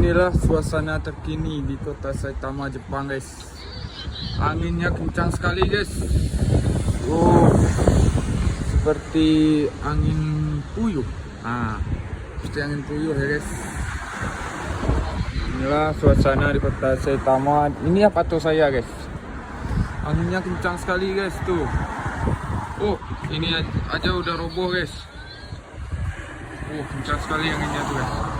Inilah suasana terkini di kota Saitama, Jepang, guys. Anginnya kencang sekali, guys. Oh, seperti angin puyuh. Seperti angin puyuh ya, guys. Inilah suasana di kota Saitama. Ini apa tuh saya, guys? Anginnya kencang sekali, guys, tuh. Oh, ini aja udah roboh, guys. Oh, kencang sekali anginnya tuh, guys.